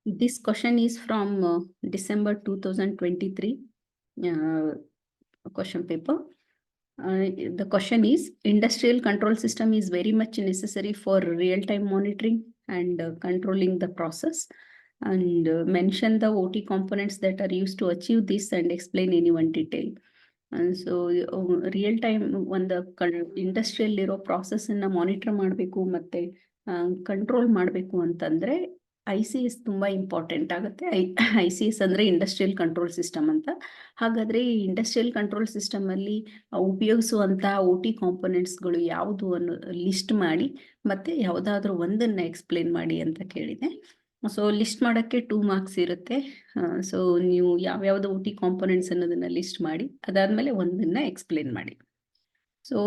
This question is from December 2023 question paper. The question is, industrial control system is very much necessary for real-time monitoring and controlling the process, and mention the OT components that are used to achieve this and explain any one detail. And so real time ಒಂದು industrial ಇರೋ process ಅನ್ನ monitor ಮಾಡಬೇಕು ಮತ್ತೆ control ಮಾಡಬೇಕು ಅಂತಂದ್ರೆ ICS ತುಂಬಾ important ಆಗುತ್ತೆ. ICS ಅಂದ್ರೆ ಇಂಡಸ್ಟ್ರಿಯಲ್ ಕಂಟ್ರೋಲ್ ಸಿಸ್ಟಮ್ ಅಂತ. ಹಾಗಾದ್ರೆ ಈ ಇಂಡಸ್ಟ್ರಿಯಲ್ ಕಂಟ್ರೋಲ್ ಸಿಸ್ಟಮ್ ಅಲ್ಲಿ ಉಪಯೋಗಿಸುವಂತಹ OT ಕಾಂಪೊನೆಂಟ್ಸ್ಗಳು ಯಾವುದು ಅನ್ನೋ ಲಿಸ್ಟ್ ಮಾಡಿ ಮತ್ತೆ ಯಾವುದಾದ್ರೂ ಒಂದನ್ನ ಎಕ್ಸ್ಪ್ಲೇನ್ ಮಾಡಿ ಅಂತ ಕೇಳಿದೆ. ಸೊ ಲಿಸ್ಟ್ ಮಾಡೋಕ್ಕೆ 2 ಮಾರ್ಕ್ಸ್ ಇರುತ್ತೆ. ಸೊ ನೀವು ಯಾವ್ಯಾವ್ದು OT ಕಾಂಪೊನೆಂಟ್ಸ್ ಅನ್ನೋದನ್ನ ಲಿಸ್ಟ್ ಮಾಡಿ ಅದಾದ್ಮೇಲೆ ಒಂದನ್ನ ಎಕ್ಸ್ಪ್ಲೇನ್ ಮಾಡಿ. So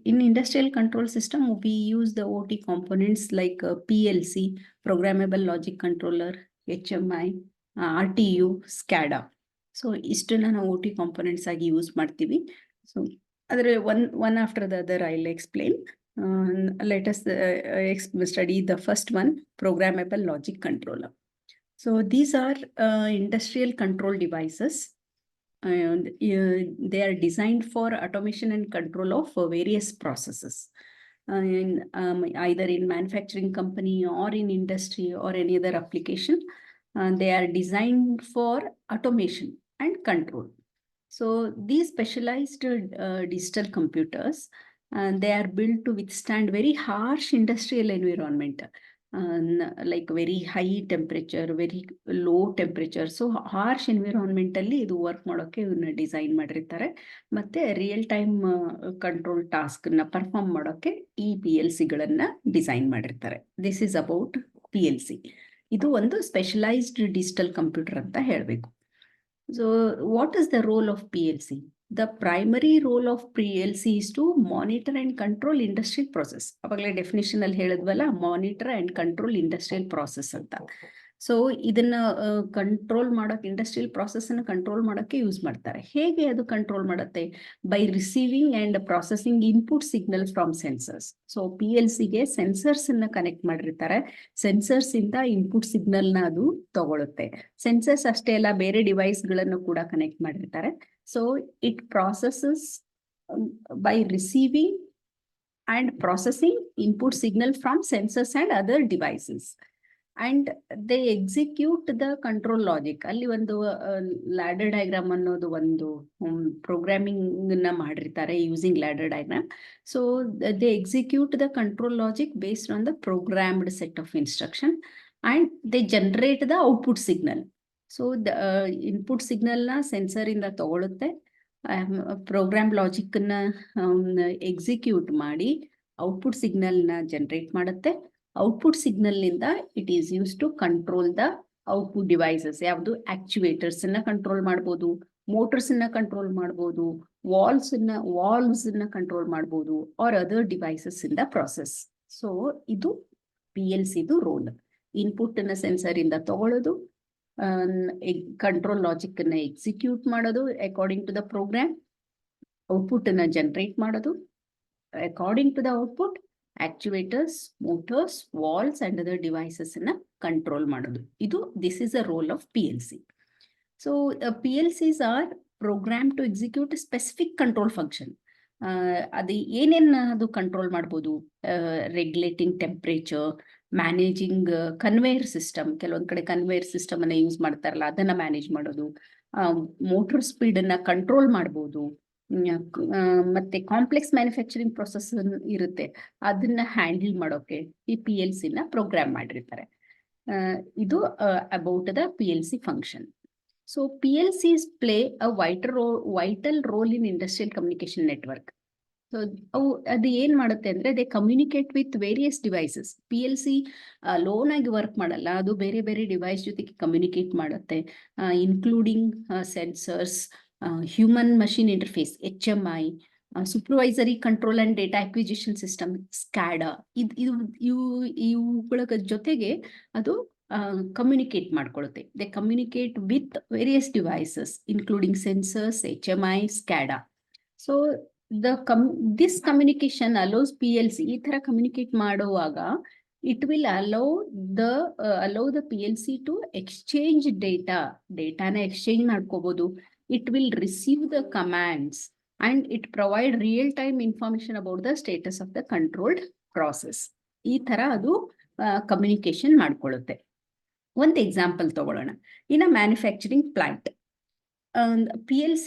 in industrial control system, we use the OT components like PLC, programmable logic controller, HMI, RTU, SCADA. So istuna ನಾವು OT components ಆಗಿ ಯೂಸ್ ಮಾಡ್ತೀವಿ. So ಅದರ one after the other I'll explain. Let us study the first one, programmable logic controller. So these are industrial control devices. And they are designed for automation and control of various processes, either in manufacturing company or in industry or any other application. They are designed for automation and control. So these specialized digital computers, they are built to withstand very harsh industrial environment. Like very high temperature, very low temperature. So harsh environment ಅಲ್ಲಿ ಇದು work ಮಾಡೋಕೆ ಇವನ್ನ design ಮಾಡಿರ್ತಾರೆ. ಮತ್ತೆ real time control task ನ perform ಮಾಡೋಕೆ ಈ PLC ಗಳನ್ನ ಡಿಸೈನ್ ಮಾಡಿರ್ತಾರೆ. This is about PLC. ಇದು ಒಂದು ಸ್ಪೆಷಲೈಸ್ಡ್ ಡಿಜಿಟಲ್ ಕಂಪ್ಯೂಟರ್ ಅಂತ ಹೇಳಬೇಕು. So what is the role of PLC? The primary role of PLC is to monitor and control industrial process. ಅವಾಗಲೇ ಡೆಫಿನಿಷನ್ ಅಲ್ಲಿ ಹೇಳಿದ್ವಲ್ಲ, monitor and control industrial process ಅಂತ. So ಇದನ್ನ control ಮಾಡೋಕೆ, ಇಂಡಸ್ಟ್ರಿಯಲ್ ಪ್ರಾಸೆಸ್ ಅನ್ನು control ಮಾಡೋಕೆ ಯೂಸ್ ಮಾಡ್ತಾರೆ. ಹೇಗೆ ಅದು ಕಂಟ್ರೋಲ್ ಮಾಡುತ್ತೆ? By receiving and processing input signal from sensors. So PLCಗೆ ಸೆನ್ಸರ್ಸ್ ಅನ್ನ ಕನೆಕ್ಟ್ ಮಾಡಿರ್ತಾರೆ. ಸೆನ್ಸರ್ಸ್ ಇಂದ ಇನ್ಪುಟ್ ಸಿಗ್ನಲ್ ನ ಅದು ತಗೊಳುತ್ತೆ. ಸೆನ್ಸರ್ಸ್ ಅಷ್ಟೇ ಅಲ್ಲ, ಬೇರೆ ಡಿವೈಸ್ ಗಳನ್ನು ಕೂಡ ಕನೆಕ್ಟ್ ಮಾಡಿರ್ತಾರೆ. So it processes by receiving and processing input signal from sensors and other devices, and they execute the control logic. ಅಲ್ಲಿ ಒಂದು ladder diagram ಅನ್ನೋದು ಒಂದು programming ನ ಮಾಡಿರ್ತಾರೆ using ladder diagram. So they execute the control logic based on the programmed set of instruction, and they generate the output signal. So input ಸಿಗ್ನಲ್ನ sensor ಇಂದ ತಗೊಳುತ್ತೆ, program logic ನ ಎಕ್ಸಿಕ್ಯೂಟ್ ಮಾಡಿ output signal ನ generate ಮಾಡುತ್ತೆ. Output signal ನಿಂದ it is use to control the output devices. ಯಾವುದು? Actuators ಅನ್ನ ಕಂಟ್ರೋಲ್ ಮಾಡ್ಬೋದು, ಮೋಟರ್ಸ್ ಅನ್ನ ಕಂಟ್ರೋಲ್ ಮಾಡ್ಬೋದು, ವಾಲ್ವ್ಸ್ ನ ಕಂಟ್ರೋಲ್ ಮಾಡ್ಬೋದು, or other devices in the process. So ಇದು PLC ದು ರೋಲ್. ಇನ್ಪುಟ್ ಅನ್ನ ಸೆನ್ಸರ್ ಇಂದ ತಗೊಳ್ಳೋದು, ಕಂಟ್ರೋಲ್ ಲಾಜಿಕ್ ಅನ್ನ ಎಕ್ಸಿಕ್ಯೂಟ್ ಮಾಡೋದು according to the program, output ಅನ್ನ ಜನರೇಟ್ ಮಾಡೋದು, according to the output actuators, motors, valves and other devices ಅನ್ನ ಕಂಟ್ರೋಲ್ ಮಾಡೋದು. This is a role of PLC. So PLCs are program to execute specific control function. ಅದು ಏನೇನು control ಮಾಡ್ಬೋದು? Regulating temperature, managing conveyor system, ಕೆಲವೊಂದ್ ಕಡೆ conveyor system ಅನ್ನ use ಮಾಡ್ತಾರಲ್ಲ ಅದನ್ನ ಮ್ಯಾನೇಜ್ ಮಾಡೋದು, ಮೋಟರ್ ಸ್ಪೀಡ್ ಅನ್ನ ಕಂಟ್ರೋಲ್ ಮಾಡ್ಬೋದು, ಮತ್ತೆ ಕಾಂಪ್ಲೆಕ್ಸ್ ಮ್ಯಾನುಫ್ಯಾಕ್ಚರಿಂಗ್ ಪ್ರೊಸೆಸ್ ಇರುತ್ತೆ, ಅದನ್ನ ಹ್ಯಾಂಡಲ್ ಮಾಡೋಕೆ ಈ PLC ನ ಪ್ರೋಗ್ರಾಮ್ ಮಾಡಿರ್ತಾರೆ. ಇದು about the PLC function. So PLCs play a vital role in industrial communication network. So ಅದು ಏನ್ ಮಾಡುತ್ತೆ ಅಂದ್ರೆ, they communicate with various devices. PLC lone ಆಗಿ ವರ್ಕ್ ಮಾಡಲ್ಲ, ಅದು ಬೇರೆ ಬೇರೆ ಡಿವೈಸ್ ಜೊತೆಗೆ ಕಮ್ಯುನಿಕೇಟ್ ಮಾಡುತ್ತೆ, including sensors, human machine interface HMI, supervisory control and data acquisition system SCADA. ಇವುಗಳ ಜೊತೆಗೆ ಅದು ಕಮ್ಯುನಿಕೇಟ್ ಮಾಡ್ಕೊಳ್ಳುತ್ತೆ. They communicate with various devices including sensors, HMI, SCADA. So this communication allows PLC ಈ ತರ ಕಮ್ಯುನಿಕೇಟ್ ಮಾಡುವಾಗ It will allow the PLC to exchange data na exchange ಮಾಡ್ಕೋಬಹುದು. It will receive the commands and it provide real-time information about the status of the controlled process. ಈ ತರ ಅದು communication ಮಾಡ್ಕೊಳ್ಳುತ್ತೆ. ಒಂದು example ತಗೊಳ್ಳೋಣ. In a manufacturing plant, PLC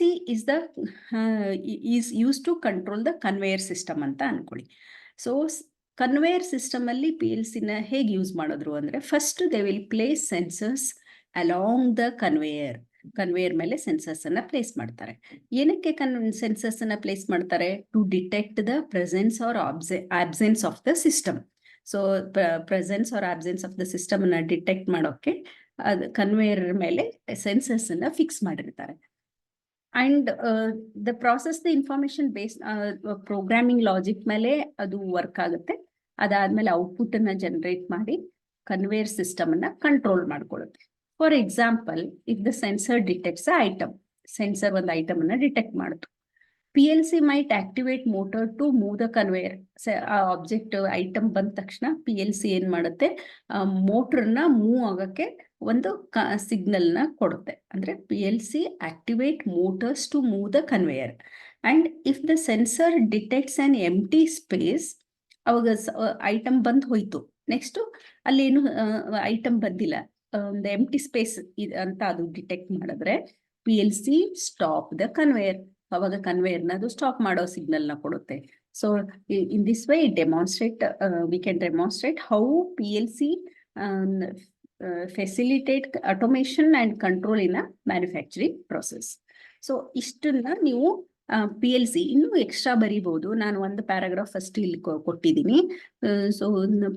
is used to control the conveyor system ಅಂತ ಅನ್ಕೊಳ್ಳಿ. So conveyor system ಅಲ್ಲಿ PLC ನ ಹೇಗೆ ಯೂಸ್ ಮಾಡಿದ್ರು ಅಂದ್ರೆ, first they will place sensors along the conveyor ಮೇಲೆ ಸೆನ್ಸರ್ಸ್ ಅನ್ನ ಪ್ಲೇಸ್ ಮಾಡ್ತಾರೆ. ಏನಕ್ಕೆ ಸೆನ್ಸರ್ಸ್ ಅನ್ನ ಪ್ಲೇಸ್ ಮಾಡ್ತಾರೆ? To detect the presence or absence of the system. So presence or absence of the system ಅನ್ನ ಡಿಟೆಕ್ಟ್ ಮಾಡೋಕೆ ಕನ್ವೇಯರ್ ಮೇಲೆ ಸೆನ್ಸರ್ಸ್ ಅನ್ನ ಫಿಕ್ಸ್ ಮಾಡಿರ್ತಾರೆ. And the process the information based programming logic ಮೇಲೆ ಅದು ವರ್ಕ್ ಆಗುತ್ತೆ. ಅದಾದ್ಮೇಲೆ ಔಟ್ಪುಟ್ ಅನ್ನ ಜನರೇಟ್ ಮಾಡಿ ಕನ್ವೇಯರ್ ಸಿಸ್ಟಮ್ ಅನ್ನ ಕಂಟ್ರೋಲ್ ಮಾಡ್ಕೊಳ್ಳುತ್ತೆ. For example, if the sensor detects item, sensor ಒಂದು ಐಟಮ್ ಅನ್ನ ಡಿಟೆಕ್ಟ್ ಮಾಡಿತು, PLC might activate motor to move the conveyor. Object item ಬಂದ ತಕ್ಷಣ PLC ಏನ್ ಮಾಡುತ್ತೆ, ಮೋಟರ್ನ ಮೂವ್ ಆಗಕ್ಕೆ ಒಂದು ಸಿಗ್ನಲ್ ನ ಕೊಡುತ್ತೆ. ಅಂದ್ರೆ PLC activate motors to move the conveyor. And if the sensor detects an empty space, ಅವಾಗ ಐಟಮ್ ಬಂದ್ ಹೋಯ್ತು, ನೆಕ್ಸ್ಟ್ ಅಲ್ಲೇನು ಐಟಮ್ ಬಂದಿಲ್ಲ, ಒಂದು ಎಂಟಿ ಸ್ಪೇಸ್ ಅಂತ ಅದು ಡಿಟೆಕ್ಟ್ ಮಾಡಿದ್ರೆ PLC ಸ್ಟಾಪ್ ದ ಕನ್ವೇಯರ್. ಅವಾಗ ಕನ್ವೇಯರ್ ನ ಅದು ಸ್ಟಾಪ್ ಮಾಡೋ ಸಿಗ್ನಲ್ ನ ಕೊಡುತ್ತೆ. So in this way we can demonstrate how PLC facilitate automation and control in a manufacturing process. So ಇಷ್ಟನ್ನ ನೀವು PLC ಇನ್ನೂ ಎಕ್ಸ್ಟ್ರಾ ಬರೀಬಹುದು. ನಾನು ಒಂದು ಪ್ಯಾರಾಗ್ರಾಫ್ ಫಸ್ಟ್ ಇಲ್ಲಿ ಕೊಟ್ಟಿದ್ದೀನಿ. ಸೊ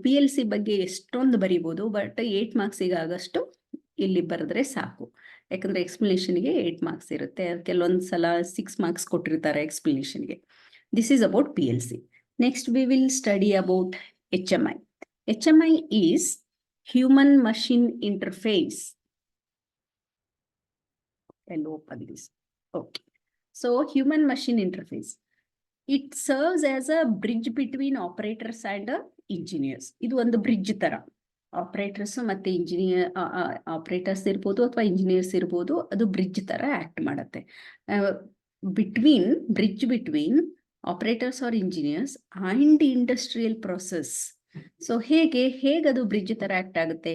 PLC ಬಗ್ಗೆ ಎಷ್ಟೊಂದು ಬರೀಬಹುದು, ಬಟ್ 8 ಮಾರ್ಕ್ಸಿಗೆ ಆಗಷ್ಟು ಇಲ್ಲಿ ಬರೆದ್ರೆ ಸಾಕು. ಯಾಕಂದ್ರೆ ಎಕ್ಸ್ಪ್ಲನೇಷನ್ಗೆ 8 ಮಾರ್ಕ್ಸ್ ಇರುತ್ತೆ, ಕೆಲವೊಂದು ಸಲ 6 ಮಾರ್ಕ್ಸ್ ಕೊಟ್ಟಿರ್ತಾರೆ ಎಕ್ಸ್ಪ್ಲನೇಷನ್ಗೆ. This is about PLC. Next we will study about HMI. HMI is human machine interface. I'll open this. Okay. So human machine interface. It serves as a bridge between operators and engineers. ಇದು ಒಂದು bridge ತರ. Operators ಮತ್ತೆ operators ಇರ್ಬೋದು ಅಥವಾ engineers ಇರ್ಬೋದು, ಅದು bridge ತರ act ಮಾಡುತ್ತೆ. Bridge between operators or engineers and industrial process. So ಹೇಗೆ ಅದು ಬ್ರಿಡ್ಜ್ ತರ ಆಕ್ಟ್ ಆಗುತ್ತೆ?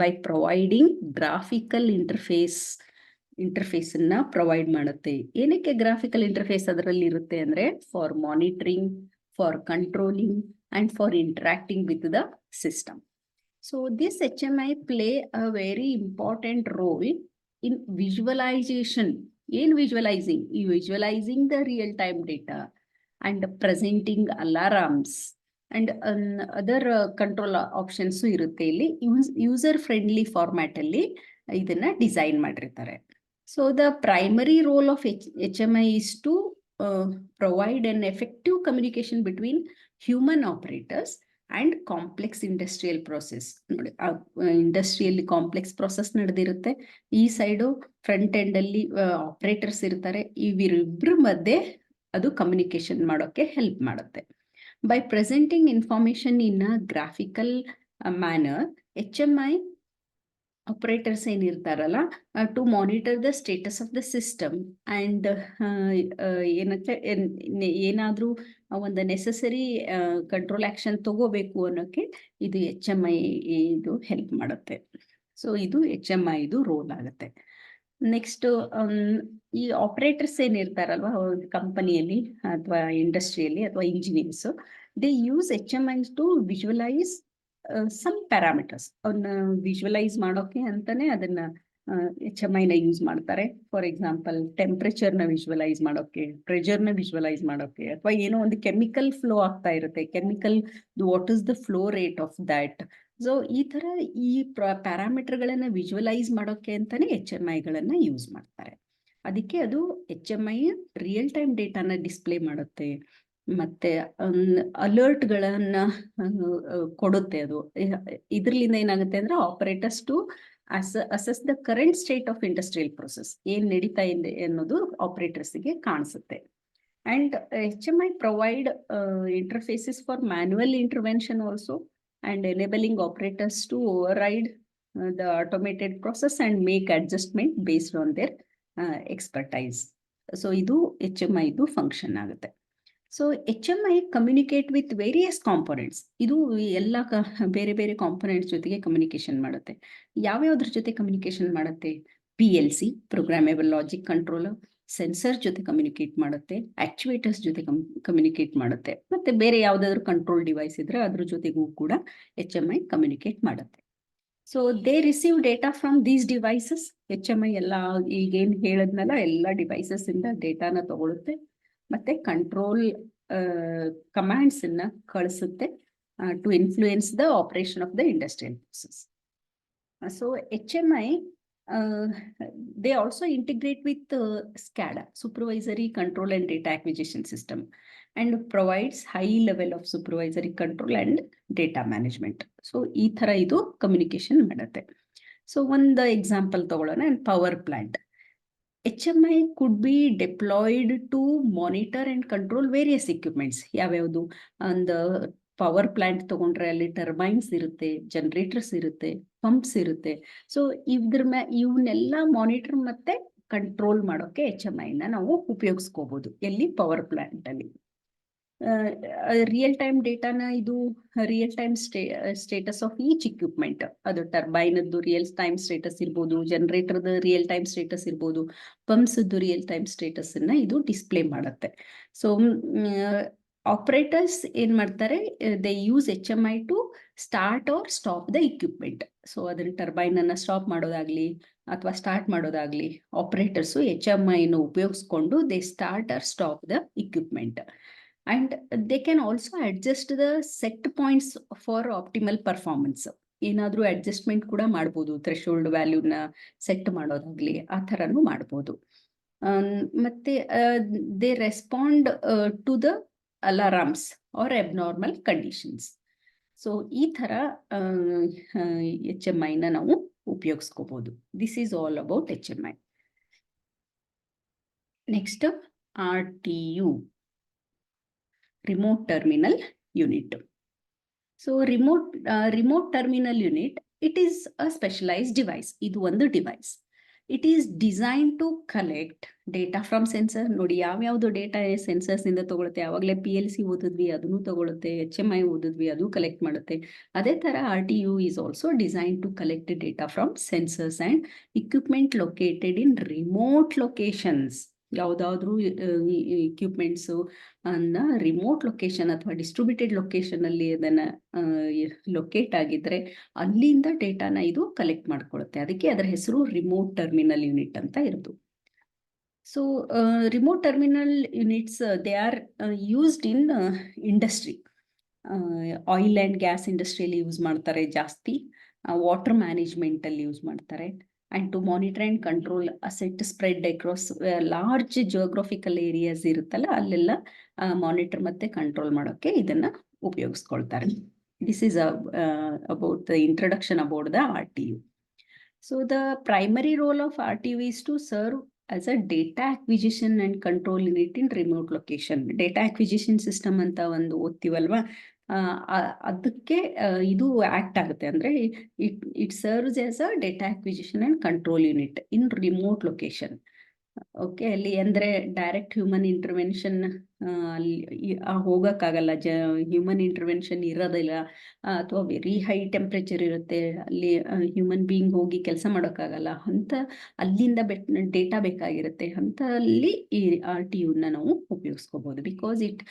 ಬೈ ಪ್ರೊವೈಡಿಂಗ್ ಗ್ರಾಫಿಕಲ್ ಇಂಟರ್ಫೇಸ್ ಅನ್ನ ಪ್ರೊವೈಡ್ ಮಾಡುತ್ತೆ. ಏನಕ್ಕೆ ಗ್ರಾಫಿಕಲ್ ಇಂಟರ್ಫೇಸ್ ಅದರಲ್ಲಿ ಇರುತ್ತೆ ಅಂದ್ರೆ, for monitoring, for controlling and for interacting with the system. So this HMI play a very important role in visualization. In visualizing the real-time data and presenting alarms and other control options irutte. Illi user friendly format alli idanna design ಮಾಡಿರ್ತಾರೆ. So the primary role of HMI is to provide an effective communication between human operators and complex industrial process. ನೋಡಿ, ಇಂಡಸ್ಟ್ರಿಯಲ್ಲಿ complex process ನಡೆದಿರುತ್ತೆ, ಈ side front end ಅಲ್ಲಿ operators ಇರ್ತಾರೆ. ಇವಿಬ್ರ ಮಧ್ಯೆ ಅದು ಕಮ್ಯುನಿಕೇಶನ್ ಮಾಡೋಕೆ ಹೆಲ್ಪ್ ಮಾಡುತ್ತೆ. By presenting information in a graphical manner, HMI operators ಏನಿರ್ತಾರಲ್ಲ, to monitor the status of the system and ಏನಂತೆ ಏನಾದ್ರೂ ಒಂದು ನೆಸೆಸರಿ ಕಂಟ್ರೋಲ್ ಆಕ್ಷನ್ ತಗೋಬೇಕು ಅನ್ನೋಕೆ ಇದು HMI ಇದು ಹೆಲ್ಪ್ ಮಾಡುತ್ತೆ. ಸೊ ಇದು HMI ಇದು ರೋಲ್ ಆಗುತ್ತೆ. ನೆಕ್ಸ್ಟ್ ಈ ಆಪರೇಟರ್ಸ್ ಏನಿರ್ತಾರಲ್ವಾ ಕಂಪನಿಯಲ್ಲಿ ಅಥವಾ ಇಂಡಸ್ಟ್ರಿಯಲ್ಲಿ ಅಥವಾ engineers, they use HMI to visualise some parameters. ಅವನ್ನ ವಿಜುವಲೈಸ್ ಮಾಡೋಕೆ ಅಂತಾನೆ ಅದನ್ನ HMI ನ ಯೂಸ್ ಮಾಡ್ತಾರೆ. ಫಾರ್ ಎಕ್ಸಾಂಪಲ್, ಟೆಂಪರೇಚರ್ ನ ವಿಜುವಲೈಸ್ ಮಾಡೋಕೆ, ಪ್ರೆಷರ್ ನ ವಿಜುವಲೈಸ್ ಮಾಡೋಕೆ, ಅಥವಾ ಏನೋ ಒಂದು ಕೆಮಿಕಲ್ ಫ್ಲೋ ಆಗ್ತಾ ಇರುತ್ತೆ, chemical what is the flow rate of that. So ಈ ತರ ಈ ಪ್ಯಾರಾಮೀಟರ್ ಗಳನ್ನ ವಿಜುವಲೈಸ್ ಮಾಡೋಕೆ ಅಂತಾನೆ HMI ಗಳನ್ನ ಯೂಸ್ ಮಾಡ್ತಾರೆ. ಅದಕ್ಕೆ ಅದು HMI ರಿಯಲ್ ಟೈಮ್ ಡೇಟಾನ ಡಿಸ್ಪ್ಲೇ ಮಾಡುತ್ತೆ, ಮತ್ತೆ ಅಲರ್ಟ್ ಗಳನ್ನ ಕೊಡುತ್ತೆ. ಅದು ಇದ್ರಲಿಂದ ಏನಾಗುತ್ತೆ ಅಂದ್ರೆ, operators to assess the current state of industrial process, ಏನ್ ನಡೀತಾ ಇದೆ ಅನ್ನೋದು ಆಪರೇಟರ್ಸ್ ಗೆ ಕಾಣಿಸುತ್ತೆ. And HMI provide interfaces for manual intervention also. and enabling operators to override the automated process and make adjustment based on their expertise. So ಇದು HMI ಇದು function ಆಗುತ್ತೆ. So HMI communicate with various components. ಇದು ಎಲ್ಲ ಬೇರೆ ಬೇರೆ components ಜೊತೆಗೆ communication ಮಾಡುತ್ತೆ. ಯಾವ್ಯಾವ್ದ್ರ ಜೊತೆ ಕಮ್ಯುನಿಕೇಶನ್ ಮಾಡುತ್ತೆ? PLC, programmable logic controller, sensor ಜೊತೆ ಕಮ್ಯುನಿಕೇಟ್ ಮಾಡುತ್ತೆ, ಆಕ್ಚುಯೇಟರ್ಸ್ ಜೊತೆ ಕಮ್ಯುನಿಕೇಟ್ ಮಾಡುತ್ತೆ, ಮತ್ತೆ ಬೇರೆ ಯಾವ್ದಾದ್ರು ಕಂಟ್ರೋಲ್ ಡಿವೈಸ್ ಇದ್ರೆ ಅದ್ರ ಜೊತೆಗೂ ಕೂಡ HMI ಕಮ್ಯುನಿಕೇಟ್ ಮಾಡುತ್ತೆ. So they receive data from these devices. HMI ಎಲ್ಲ ಈಗೇನು ಹೇಳಿದ್ನಲ್ಲ ಎಲ್ಲ ಡಿವೈಸಸ್ ಇಂದ ಡೇಟಾನ ತಗೊಳುತ್ತೆ ಮತ್ತೆ ಕಂಟ್ರೋಲ್ ಕಮಾಂಡ್ಸ್ ಅನ್ನ ಕಳಿಸುತ್ತೆ to influence the operation of the industrial process. So HMI they also integrate with SCADA, Supervisory Control and Data Acquisition System, and provides high level of supervisory control and data management. So ಈ ತರ ಇದು communication ಮಾಡುತ್ತೆ. So ಒಂದು example ತಗೊಳ್ಳೋಣ. And power plant. HMI could be deployed to monitor and control various equipments. ಯಾವ್ಯಾವುದು? ಒಂದು power plant ತಗೊಂಡ್ರೆ ಅಲ್ಲಿ ಟರ್ಬೈನ್ಸ್ ಇರುತ್ತೆ, ಜನರೇಟರ್ಸ್ ಇರುತ್ತೆ, ಪಂಪ್ಸ್ ಇರುತ್ತೆ. ಸೊ ಇವನ್ನೆಲ್ಲ ಮಾನಿಟರ್ ಮತ್ತೆ ಕಂಟ್ರೋಲ್ ಮಾಡೋಕೆ HMI ನ ನಾವು ಉಪಯೋಗಿಸ್ಕೋಬಹುದು. ಎಲ್ಲಿ? ಪವರ್ ಪ್ಲಾಂಟ್ ಅಲ್ಲಿ. ರಿಯಲ್ ಟೈಮ್ ಡೇಟಾನ ಇದು real time status of each equipment, ಅದು ಟರ್ಬೈನದ್ದು ರಿಯಲ್ ಟೈಮ್ ಸ್ಟೇಟಸ್ ಇರ್ಬೋದು, ಜನರೇಟರ್ದ ರಿಯಲ್ ಟೈಮ್ ಸ್ಟೇಟಸ್ ಇರ್ಬೋದು, ಪಂಪ್ಸ್ದು ರಿಯಲ್ ಟೈಮ್ ಸ್ಟೇಟಸ್ ಅನ್ನ ಇದು ಡಿಸ್ಪ್ಲೇ ಮಾಡುತ್ತೆ. ಸೊ ಆಪರೇಟರ್ಸ್ ಏನ್ ಮಾಡ್ತಾರೆ? They use HMI to start or stop the equipment. So ಅದನ್ನ ಟರ್ಬೈನ್ ಅನ್ನ ಸ್ಟಾಪ್ ಮಾಡೋದಾಗ್ಲಿ ಅಥವಾ ಸ್ಟಾರ್ಟ್ ಮಾಡೋದಾಗ್ಲಿ ಆಪರೇಟರ್ಸು HMI ನ ಉಪಯೋಗಿಸ್ಕೊಂಡು they start or stop the equipment. And they can also adjust the set points for optimal performance. ಏನಾದ್ರೂ adjustment ಕೂಡ ಮಾಡ್ಬೋದು, ಥ್ರೆಶೋಲ್ಡ್ ವ್ಯಾಲ್ಯೂನ ಸೆಟ್ ಮಾಡೋದಾಗ್ಲಿ ಆ ಥರನೂ ಮಾಡ್ಬೋದು. ಮತ್ತೆ they respond to the alarms or abnormal conditions. So ಈ ಥರ HMI ನ ನಾವು ಉಪಯೋಗಿಸ್ಕೋಬಹುದು. This is all about HMI. Next RTU, remote terminal unit. So remote terminal unit, it is a specialized device. ಇದು ಒಂದು device. It is designed to collect data from sensor. ನೋಡಿ ಯಾವ್ಯಾವ್ದು data sensors ಇಂದ ತಗೊಳುತ್ತೆ. ಯಾವಾಗಲೇ PLC ಓದಿದ್ವಿ, ಅದನ್ನು ತಗೊಳುತ್ತೆ. HMI ಓದಿದ್ವಿ, ಅದು collect ಮಾಡುತ್ತೆ. ಅದೇ ತರ RTU is also designed to collect data from sensors and equipment located in remote locations. ಯಾವುದಾದ್ರೂ ಇಕ್ವಿಪ್ಮೆಂಟ್ಸು ಅನ್ನ ರಿಮೋಟ್ ಲೊಕೇಶನ್ ಅಥವಾ ಡಿಸ್ಟ್ರಿಬ್ಯೂಟೆಡ್ ಲೊಕೇಶನ್ ಅಲ್ಲಿ ಅದನ್ನ ಲೊಕೇಟ್ ಆಗಿದ್ರೆ ಅಲ್ಲಿಂದ ಡೇಟಾನ ಇದು ಕಲೆಕ್ಟ್ ಮಾಡ್ಕೊಳ್ಳುತ್ತೆ. ಅದಕ್ಕೆ ಅದರ ಹೆಸರು ರಿಮೋಟ್ ಟರ್ಮಿನಲ್ ಯೂನಿಟ್ ಅಂತ ಇರೋದು. So remote terminal units they are used in industry. Oil and gas ಇಂಡಸ್ಟ್ರಿಯಲ್ಲಿ ಯೂಸ್ ಮಾಡ್ತಾರೆ ಜಾಸ್ತಿ. ವಾಟರ್ ಮ್ಯಾನೇಜ್ಮೆಂಟ್ ಅಲ್ಲಿ ಯೂಸ್ ಮಾಡ್ತಾರೆ. And to monitor and control asset spread across large geographical areas ಇರುತ್ತಲ್ಲ ಅಲ್ಲೆಲ್ಲ ಮಾನಿಟರ್ ಮತ್ತೆ ಕಂಟ್ರೋಲ್ ಮಾಡೋಕೆ ಇದನ್ನ ಉಪಯೋಗಿಸ್ಕೊಳ್ತಾರೆ. This is about the introduction about the RTU. So the primary role of RTU is to serve as a data acquisition and control unit in remote location. Data acquisition system ಅಂತ ಒಂದು ಓದ್ತೀವಲ್ವಾ, ಅದಕ್ಕೆ ಇದು act ಆಗುತ್ತೆ. ಅಂದ್ರೆ it serves as a data acquisition and control unit in remote location. Okay, ಅಲ್ಲಿ ಅಂದ್ರೆ direct human intervention ಅಲ್ಲಿ ಹೋಗಕ್ಕಾಗಲ್ಲ, human intervention ಇರೋದಿಲ್ಲ, ಅಥವಾ ವೆರಿ ಹೈ ಟೆಂಪ್ರೇಚರ್ ಇರುತ್ತೆ, ಅಲ್ಲಿ ಹ್ಯೂಮನ್ ಬೀಯಿಂಗ್ ಹೋಗಿ ಕೆಲಸ ಮಾಡೋಕ್ಕಾಗಲ್ಲ, ಅಂತ ಅಲ್ಲಿಂದ ಡೇಟಾ ಬೇಕಾಗಿರುತ್ತೆ. ಅಂತ ಅಲ್ಲಿ ಈ RTUನ ನಾವು ಉಪಯೋಗಿಸ್ಕೋಬಹುದು. Because it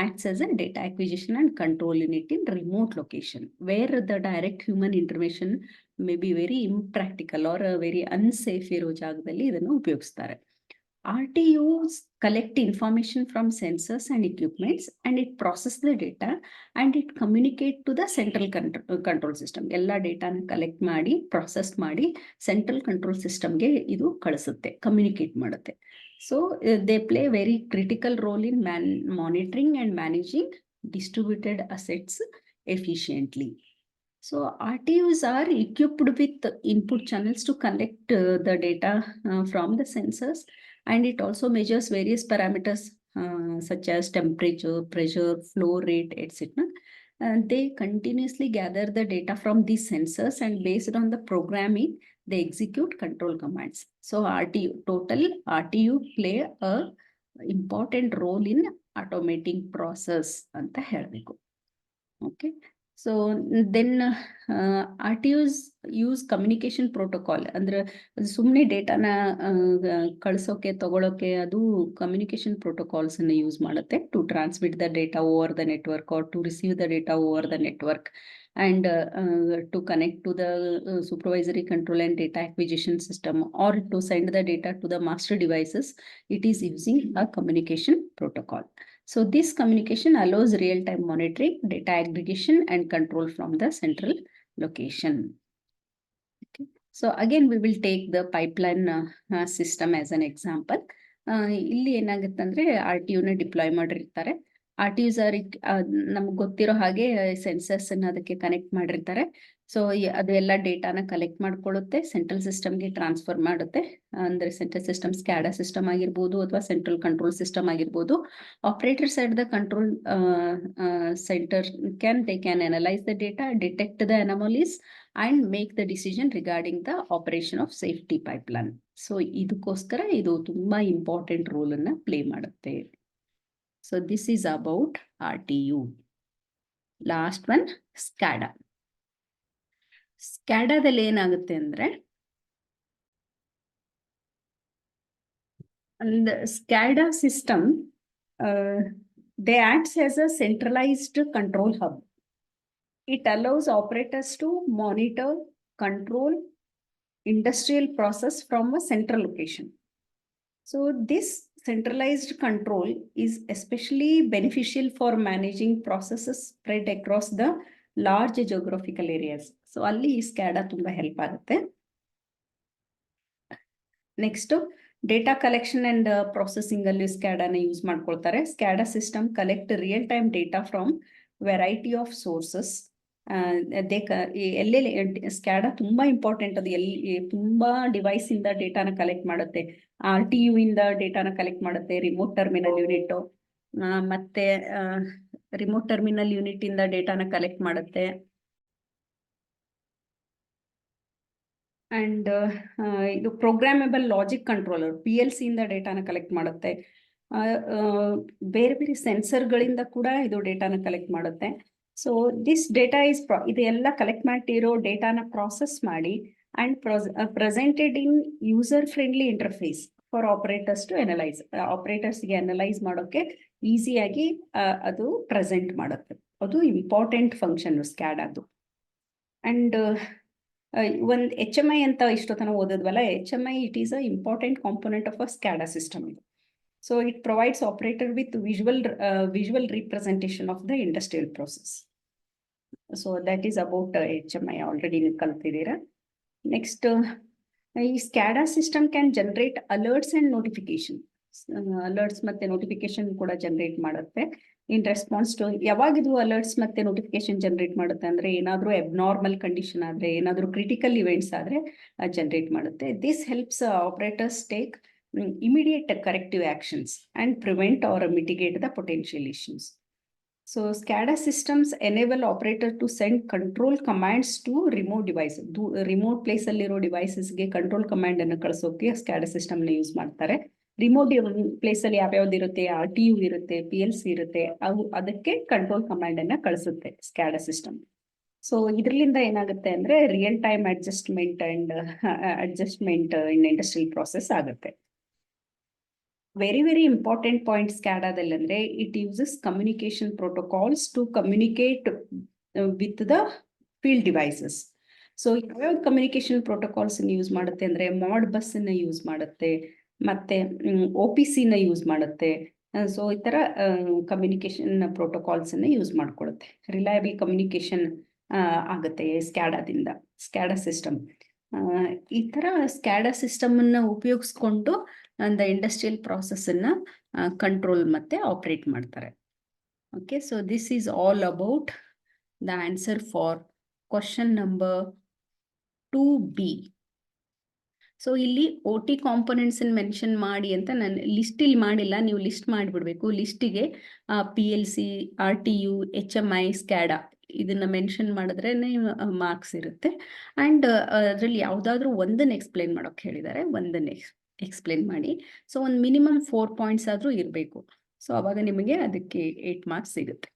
acts as a data acquisition and control unit in remote location where the direct human intervention may be very impractical or very unsafe ಇರೋ ಜಾಗದಲ್ಲಿ ಇದನ್ನು ಉಪಯೋಗಿಸ್ತಾರೆ. RTUs collect information from sensors and equipments, and it processes the data and it communicates to the central control system. ಎಲ್ಲ ಡೇಟಾನ collect ಮಾಡಿ process ಮಾಡಿ central control ಸಿಸ್ಟಮ್ಗೆ ಇದು ಕಳಿಸುತ್ತೆ, communicate ಮಾಡುತ್ತೆ. So they play very critical role in monitoring and managing distributed assets efficiently. So RTUs are equipped with input channels to collect the data from the sensors, and it also measures various parameters such as temperature, pressure, flow rate, etc. they continuously gather the data from these sensors, and based on the programming, they execute control commands. So total RTU play a important role in automating process anta helbeku. Okay, so then RTUs use communication protocol. ಅಂದ್ರೆ ಸುಮ್ಮನೆ ಡೇಟಾನ ಕಳಿಸೋಕೆ ತಗೊಳ್ಳೋಕೆ ಅದು communication protocols ಅನ್ನು use ಮಾಡುತ್ತೆ to transmit the data over the network or to receive the data over the network, and to connect to the supervisory control and data acquisition system, or to send the data to the master devices. It is using a communication protocol. So this communication allows real-time monitoring, data aggregation, and control from the central location. Okay. So again, we will take the pipeline system as an example. ಇಲ್ಲಿ ಏನಾಗುತ್ತೆ ಅಂದ್ರೆ RTU ನ deploy ಮಾಡಿರ್ತಾರೆ. RTUs ನಮ್ಗೆ ಗೊತ್ತಿರೋ ಹಾಗೆ sensors ಅನ್ನ ಅದಕ್ಕೆ ಕನೆಕ್ಟ್ ಮಾಡಿರ್ತಾರೆ. ಸೊ ಅದು ಎಲ್ಲ ಡೇಟಾನ ಕಲೆಕ್ಟ್ ಮಾಡ್ಕೊಳ್ಳುತ್ತೆ, ಸೆಂಟ್ರಲ್ ಸಿಸ್ಟಮ್ಗೆ ಟ್ರಾನ್ಸ್ಫರ್ ಮಾಡುತ್ತೆ. ಅಂದ್ರೆ ಸೆಂಟ್ರಲ್ ಸಿಸ್ಟಮ್ ಸ್ಕ್ಯಾಡಾ ಸಿಸ್ಟಮ್ ಆಗಿರ್ಬೋದು ಅಥವಾ ಸೆಂಟ್ರಲ್ ಕಂಟ್ರೋಲ್ ಸಿಸ್ಟಮ್ ಆಗಿರ್ಬೋದು. Operators at the control center can analyze the data, detect the anomalies, and make the decision regarding the operation of safety pipeline. So ಇದಕ್ಕೋಸ್ಕರ ಇದು ತುಂಬಾ important role ಅನ್ನ play ಮಾಡುತ್ತೆ. So this is about RTU. Last one, SCADA. SCADAದಲ್ಲಿ ಏನಾಗುತ್ತೆ ಅಂದ್ರೆ the SCADA system, they acts as a centralized control hub. It allows operators to monitor, control industrial process from a central location. So this centralized control is especially beneficial for managing processes spread across the large geographical areas. So ಅಲ್ಲಿ SCADA ತುಂಬಾ help ಆಗುತ್ತೆ. Next, data collection and processing ಅಲ್ಲಿ SCADA ನ use ಮಾಡ್ಕೊಳ್ತಾರೆ. SCADA system collect real time data from variety of sources. ಎಲ್ಲೆಲ್ಲಿ SCADA ತುಂಬಾ important. ಅದು ತುಂಬಾ ಡಿವೈಸ್ ಇಂದ ಡೇಟಾನ ಕಲೆಕ್ಟ್ ಮಾಡುತ್ತೆ. RTU ಇಂದ ಡೇಟಾನ ಕಲೆಕ್ಟ್ ಮಾಡುತ್ತೆ, ರಿಮೋಟ್ ಟರ್ಮಿನಲ್ ಯೂನಿಟ್, ಮತ್ತೆ ರಿಮೋಟ್ ಟರ್ಮಿನಲ್ ಯೂನಿಟ್ ಇಂದ ಡೇಟಾನ ಕಲೆಕ್ಟ್ ಮಾಡುತ್ತೆ. ಅಂಡ್ ಇದು ಪ್ರೋಗ್ರಾಮೇಬಲ್ ಲಾಜಿಕ್ ಕಂಟ್ರೋಲರ್ PLC ಇಂದ ಡೇಟಾನ ಕಲೆಕ್ಟ್ ಮಾಡುತ್ತೆ. ಬೇರೆ ಬೇರೆ ಸೆನ್ಸರ್ಗಳಿಂದ ಕೂಡ ಇದು ಡೇಟಾನ ಕಲೆಕ್ಟ್ ಮಾಡುತ್ತೆ. ಸೊ ದಿಸ್ ಡೇಟಾ ಇಸ್ ಇದೆಲ್ಲ ಕಲೆಕ್ಟ್ ಮಾಡಿರೋ ಡೇಟಾನ ಪ್ರಾಸೆಸ್ ಮಾಡಿ and presented in user friendly interface for operators to analyse. ಆಪರೇಟರ್ಸ್ಗೆ ಅನಲೈಸ್ ಮಾಡೋಕೆ ಈಸಿಯಾಗಿ ಅದು ಪ್ರೆಸೆಂಟ್ ಮಾಡುತ್ತೆ. ಅದು ಇಂಪಾರ್ಟೆಂಟ್ ಫಂಕ್ಷನ್ SCADAದು. ಅಂಡ್ ಒಂದು HMI ಅಂತ ಇಷ್ಟೊತ್ತನ ಓದಿದ್ವಲ್ಲ, HMI it is a important component of a SCADA system ಇದು. So it provides operator with visual representation of the industrial process. So that is about HMI already kaltidira. Next, SCADA system can generate alerts and notification. Alerts ಮತ್ತೆ notification ಕೂಡ generate ಮಾಡುತ್ತೆ. In response to ಯಾವಾಗಿದು alerts ಮತ್ತೆ notification generate ಮಾಡುತ್ತೆ ಅಂದ್ರೆ ಏನಾದರೂ abnormal condition ಆದ್ರೆ, ಏನಾದರೂ critical events ಆದ್ರೆ generate ಮಾಡುತ್ತೆ. This helps operators take immediate corrective actions and prevent or mitigate the potential issues. So SCADA systems enable operator to send control commands to remote devices. Remote place alliro devices ge control command anna kalisoke SCADA system na use ಮಾಡ್ತಾರೆ. Remote place ಅಲ್ಲಿ ಯಾವ್ಯಾವ್ದು ಇರುತ್ತೆ, RTU ಇರುತ್ತೆ, PLC ಇರುತ್ತೆ, ಅದಕ್ಕೆ control command ಅನ್ನ ಕಳಿಸುತ್ತೆ SCADA system. So ಇದರಿಂದ ಏನಾಗುತ್ತೆ ಅಂದ್ರೆ ರಿಯಲ್ ಟೈಮ್ ಅಡ್ಜಸ್ಟ್ಮೆಂಟ್ ಇನ್ ಇಂಡಸ್ಟ್ರಿಯಲ್ ಪ್ರಾಸೆಸ್ ಆಗುತ್ತೆ. very important point SCADAದಲ್ಲಿ ಅಂದ್ರೆ it uses communication protocols to communicate with the field devices. So ಯಾವ ಕಮ್ಯುನಿಕೇಶನ್ ಪ್ರೋಟೋಕಾಲ್ಸ್ ಯೂಸ್ ಮಾಡುತ್ತೆ ಅಂದ್ರೆ Modbus ಅನ್ನ ಯೂಸ್ ಮಾಡುತ್ತೆ, ಮತ್ತೆ OPC ನ ಯೂಸ್ ಮಾಡುತ್ತೆ. ಸೊ ಈ ತರ ಕಮ್ಯುನಿಕೇಶನ್ ಪ್ರೋಟೋಕಾಲ್ಸ್ ಅನ್ನ ಯೂಸ್ ಮಾಡ್ಕೊಳ್ಳುತ್ತೆ. ರಿಲಯಬಲ್ ಕಮ್ಯುನಿಕೇಶನ್ ಆಗುತ್ತೆ SCADAದಿಂದ, SCADA ಸಿಸ್ಟಮ್. ಈ ತರ SCADA ಸಿಸ್ಟಮ್ ಅನ್ನ ಉಪಯೋಗಿಸ್ಕೊಂಡು ಇಂಡಸ್ಟ್ರಿಯಲ್ ಪ್ರಾಸೆಸ್ ಅನ್ನ ಕಂಟ್ರೋಲ್ ಮತ್ತೆ ಆಪರೇಟ್ ಮಾಡ್ತಾರೆ. Okay, so this is all about the answer for question number 2B. So ಇಲ್ಲಿ OT ಕಾಂಪೊನೆಂಟ್ಸ್ ಮೆನ್ಷನ್ ಮಾಡಿ ಅಂತ ನಾನು ಲಿಸ್ಟ್ ಇಲ್ಲಿ ಮಾಡಿಲ್ಲ, ನೀವು ಲಿಸ್ಟ್ ಮಾಡಿಬಿಡ್ಬೇಕು. ಲಿಸ್ಟಿಗೆ PLC, RTU, HMI, SCADA ಇದನ್ನ ಮೆನ್ಷನ್ ಮಾಡಿದ್ರೆ ಮಾರ್ಕ್ಸ್ ಇರುತ್ತೆ. ಆ್ಯಂಡ್ ಅದರಲ್ಲಿ ಯಾವುದಾದ್ರೂ ಒಂದನ್ನು ಎಕ್ಸ್ಪ್ಲೈನ್ ಮಾಡೋಕೆ ಹೇಳಿದ್ದಾರೆ, ಒಂದನ್ನು ಎಕ್ಸ್ಪ್ಲೈನ್ ಮಾಡಿ. ಸೊ ಒಂದು ಮಿನಿಮಮ್ 4 ಪಾಯಿಂಟ್ಸ್ ಆದರೂ ಇರಬೇಕು. ಸೊ ಅವಾಗ ನಿಮಗೆ ಅದಕ್ಕೆ 8 ಮಾರ್ಕ್ಸ್ ಸಿಗುತ್ತೆ.